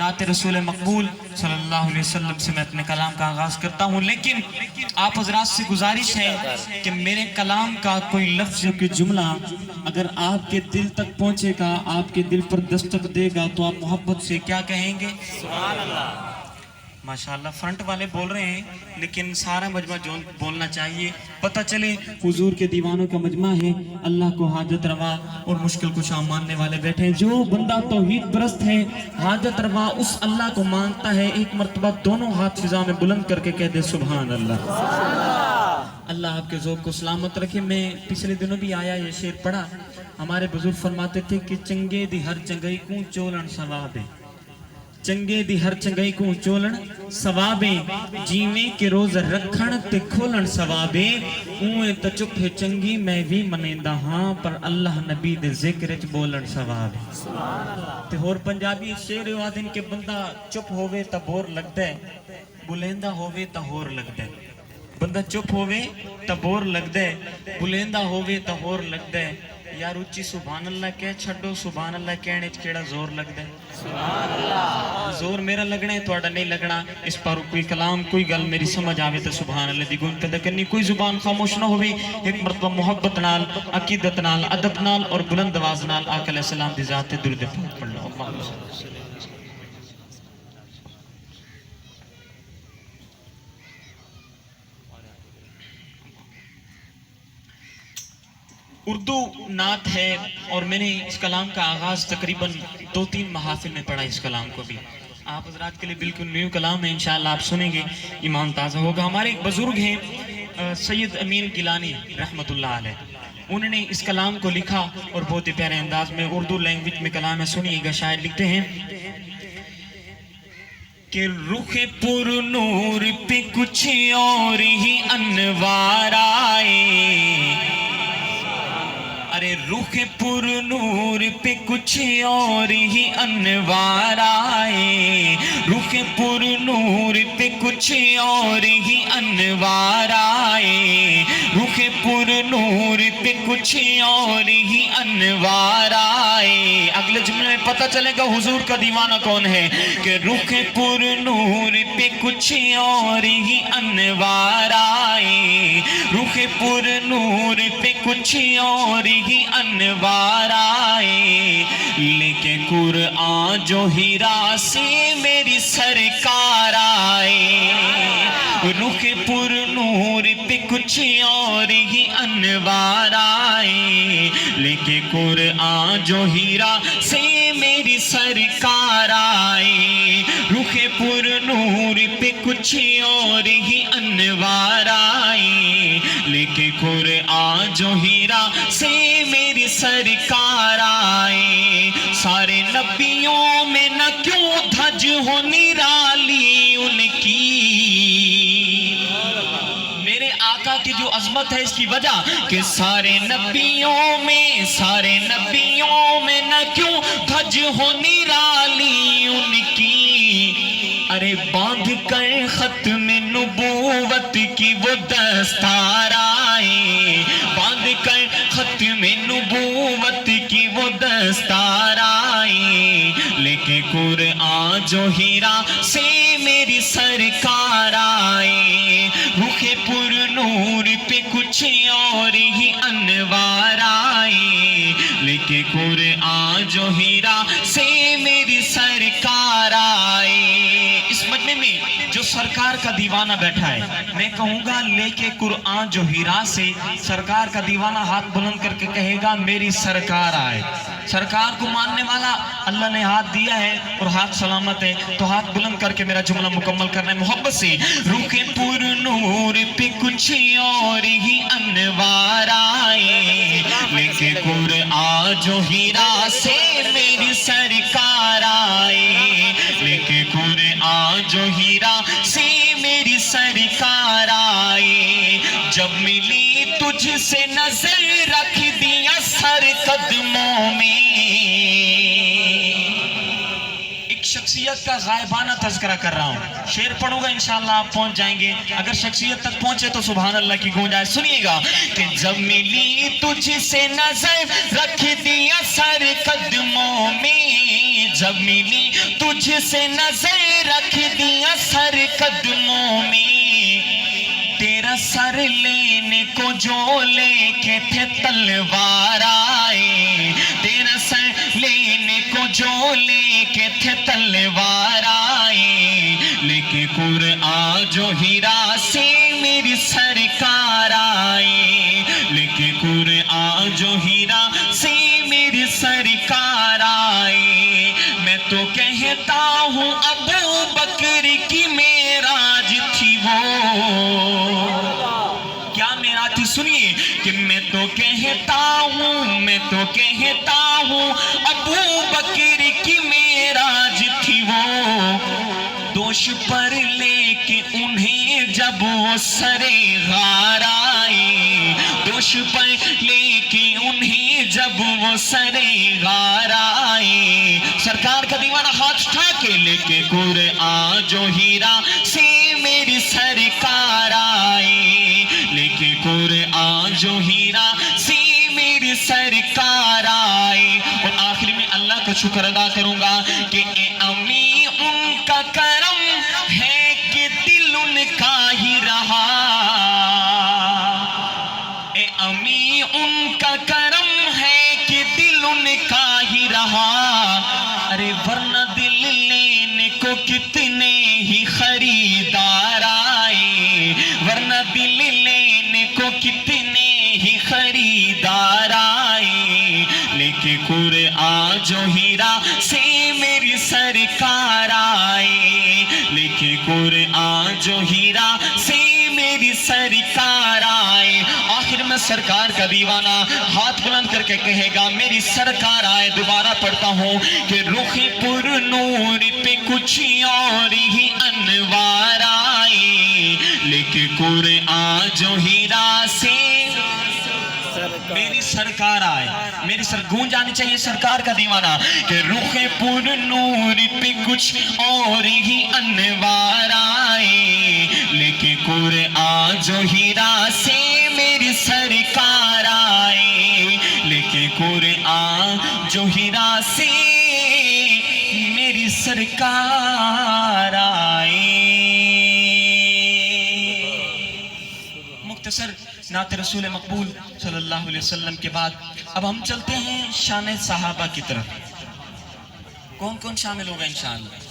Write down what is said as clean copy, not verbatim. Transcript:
नसीहात रसूल मकबूल सल्लल्लाहु अलैहि वसल्लम से मैं अपने कलाम का आगाज़ करता हूँ। लेकिन आप हजरात से गुजारिश है कि मेरे कलाम का कोई लफ्ज़ या कोई जुमला अगर आपके दिल तक पहुँचेगा, आपके दिल पर दस्तक देगा, तो आप मोहब्बत से क्या कहेंगे? सुभान अल्लाह। माशाअल्लाह फ्रंट वाले बोल रहे हैं, लेकिन सारा मजमा जो बोलना चाहिए, पता चले हुजूर के दीवानों का मजमा है। अल्लाह को हाजत रवा और मुश्किल कुशा मानने वाले बैठे हैं। जो बंदा तौहीद परस्त है, हाजत रवा उस अल्लाह को मांगता है, एक मर्तबा दोनों हाथ फिजा में बुलंद करके कह दे सुभान अल्लाह। अल्लाह आपके ज़ौक़ को सलामत रखे। मैं पिछले दिनों भी आया ये शेर पढ़ा। हमारे बुजुर्ग फरमाते थे कि चंगे दी हर चंगई को चोलन सवाबे, चंगे दी हर चंगई को चोलन सवाबे, जीवे के रोज रखण ते खोलन सवाबे, उए तो चुप है चंगी मैं भी मनेंदा हाँ, पर अल्लाह नबी दे जिक्र च बोलन सवाबे। ते होर पंजाबी शेर वादिन के बंदा चुप होवे तो बोर लगदा है, बुलेंदा होवे तो होर लगदा है। बंदा चुप होवे तो बोर लगदा है, बुलेंदा होवे तो होर लगदा है। यार उच्ची सुभान अल्लाह कह छड्डो, सुभान अल्लाह कहने च केड़ा जोर लगदा है? सुभान अल्लाह। जोर मेरा लगना है, तुहाडा नहीं लगना। इस पर कोई कलाम कोई गल मेरी समझ आवे तो सुभान अल्लाह दी गुण पैदा करनी, कोई जुबान खामोश ना होवे। एक मरतबा मोहब्बत नाल, अकीदत नाल, अदब नाल और बुलंद आवाज नाल आका अलैहि सलाम दी ज़ात ते दुरूद पाक पढ़ लो। उर्दू नात है और मैंने इस कलाम का आगाज़ तकरीबन 2-3 महाफिल में पढ़ा। इस कलाम को भी आप हजरात के लिए बिल्कुल न्यू कलाम है, इंशाअल्लाह आप सुनेंगे ईमान ताज़ा होगा। हमारे एक बुजुर्ग हैं सैयद अमीन गिलानी रहमतुल्लाह अलैह, उन्होंने इस कलाम को लिखा और बहुत ही प्यारे अंदाज में उर्दू लैंग्वेज में कलाम है, सुनिएगा। शायर लिखते हैं कि रुखे पुर नूर पे कुछ और ही अनवार आए, अरे रुख पुर नूर पे कुछ और ही अनवार आए, रुख पुर नूर पे कुछ और ही अनवार आए, रुख पुर नूर पे कुछ और ही अनवार आए। अगले जुमले में पता चलेगा हुजूर का दीवाना कौन है कि रुख पुर नूर पे कुछ और ही अनवार आए, रुख पुर नूर पे कुछ और ही अनवार आए, लेके कुरआन जो हीरा से मेरी सरकार आए, रुख पुर नूर पे कुछ और ही अनवार आए, लेके कुरआन जो हीरा से मेरी सरकार आए, रुख पुर नूर पे कुछ और ही अनवार आए, लेके कुरआन जो हीरा से मेरी सरकार आए। सारे नबियों में न क्यों धज हो निराली उनकी, मेरे आका की जो अजमत है इसकी वजह कि सारे नबियों में न क्यों धज हो निराली उनकी, अरे बांध कर खत्म नबूवत की वो दस्तार आए, बांध कर खत्म नबूवत की वो दस्तार आए, लेके कुरआन जो हीरा से मेरी सरकार आए, रुखे पुर नूर पे कुछ और ही अनवार आए, लेके कुरआन जो हीरा से मेरी सरकार आए। इस मजमे में जो सरकार का दीवाना बैठा है, मैं कहूँगा लेके कुरआन जो हीरा से, सरकार का दीवाना हाथ बुलंद करके कहेगा मेरी सरकार आए। सरकार को मानने वाला अल्लाह ने हाथ दिया है और हाथ सलामत है, तो हाथ बुलंद करके मेरा जुमला मुकम्मल करना है मोहब्बत से। रुखे पुर नूर पे कुछ और ही अनवार आए, लेके कुरआन जो हीरा से मेरी सरकार आए, लेके कुरआन जो हीरा से मेरी सरकार आए। जब मिली तुझसे नजर रख दिया सर कदमों में, एक शख्सियत का गायबाना तज़किरा कर रहा हूँ, शेर पढ़ूंगा इंशाअल्लाह आप पहुंच जाएंगे। अगर शख्सियत तक पहुंचे तो सुभान अल्लाह की गूंज आए। सुनिएगा कि जब मिली तुझसे नजर रख दिया सर कदमों में, جب ملی تجھ سے نظر رکھ دیا سر قدموں میں، تیرا سر لینے کو جو لے کے تھے تلوار آئے، تیرا سر لینے کو جو لے کے تھے تلوار آئے، لے کے قرآن جو ہیرا سے میری سرکار آئے، لے کے قرآن جو ہیرا سے میری سرکار آئے۔ میں تو کہتا ہوں ابو بکر کی معراج تھی وہ، کیا معراج تھی سنیے، کہ میں تو کہتا ہوں ابو بکر کی معراج تھی وہ، دوش پر لے کے انہیں جب وہ سرے غار آئے، دوش پر لے کے انہیں جب وہ سرے غار آئے، سرکار کا دیوانہ ہاتھ اٹھا کے لے کے قرآن جو ہیرا سے میری سرکار آئے، لے کے قرآن جو ہیرا سے میری سرکار آئے۔ اور آخر میں اللہ کا شکر ادا کروں گا کہ اے امی ان کا کرم ہے کہ دل ان کا ہی رہا، اے امی ان کا کرم ہے کہ دل ان کا ہی رہا، ارے ورنہ دل لینے کو کتنے ہی خریدار آئے، ورنہ دل لینے کو کتنے ہی خریدار آئے، لے کے قرآن جو ہیرا سے میری سرکار آئے، لے کے قرآن جو ہیرا سے میری سرکار آئے۔ آخر میں سرکار کا دیوانہ ہاتھ بلند کر کے کہے گا میری سرکار آئے۔ دوبارہ پڑھتا ہوں کہ رخ پر نور پہ کچھ اور ہی انوار آئے، لے کے قرآن جو ہیرا سے میری سرکار آئے، میری گونج آنی چاہیے سرکار کا دیوانہ کہ رخ پر نور پہ کچھ اور ہی انوار آئے، لے کے قرآن جو ہیرا سے میری سرکار آئے، لے کے قرآن جو ہیرا سے میری سرکار آئے۔ مختصر نعت رسول مقبول صلی اللہ علیہ وسلم کے بعد اب ہم چلتے ہیں شان صحابہ کی طرف۔ کون کون شامل ہوگا انشاءاللہ؟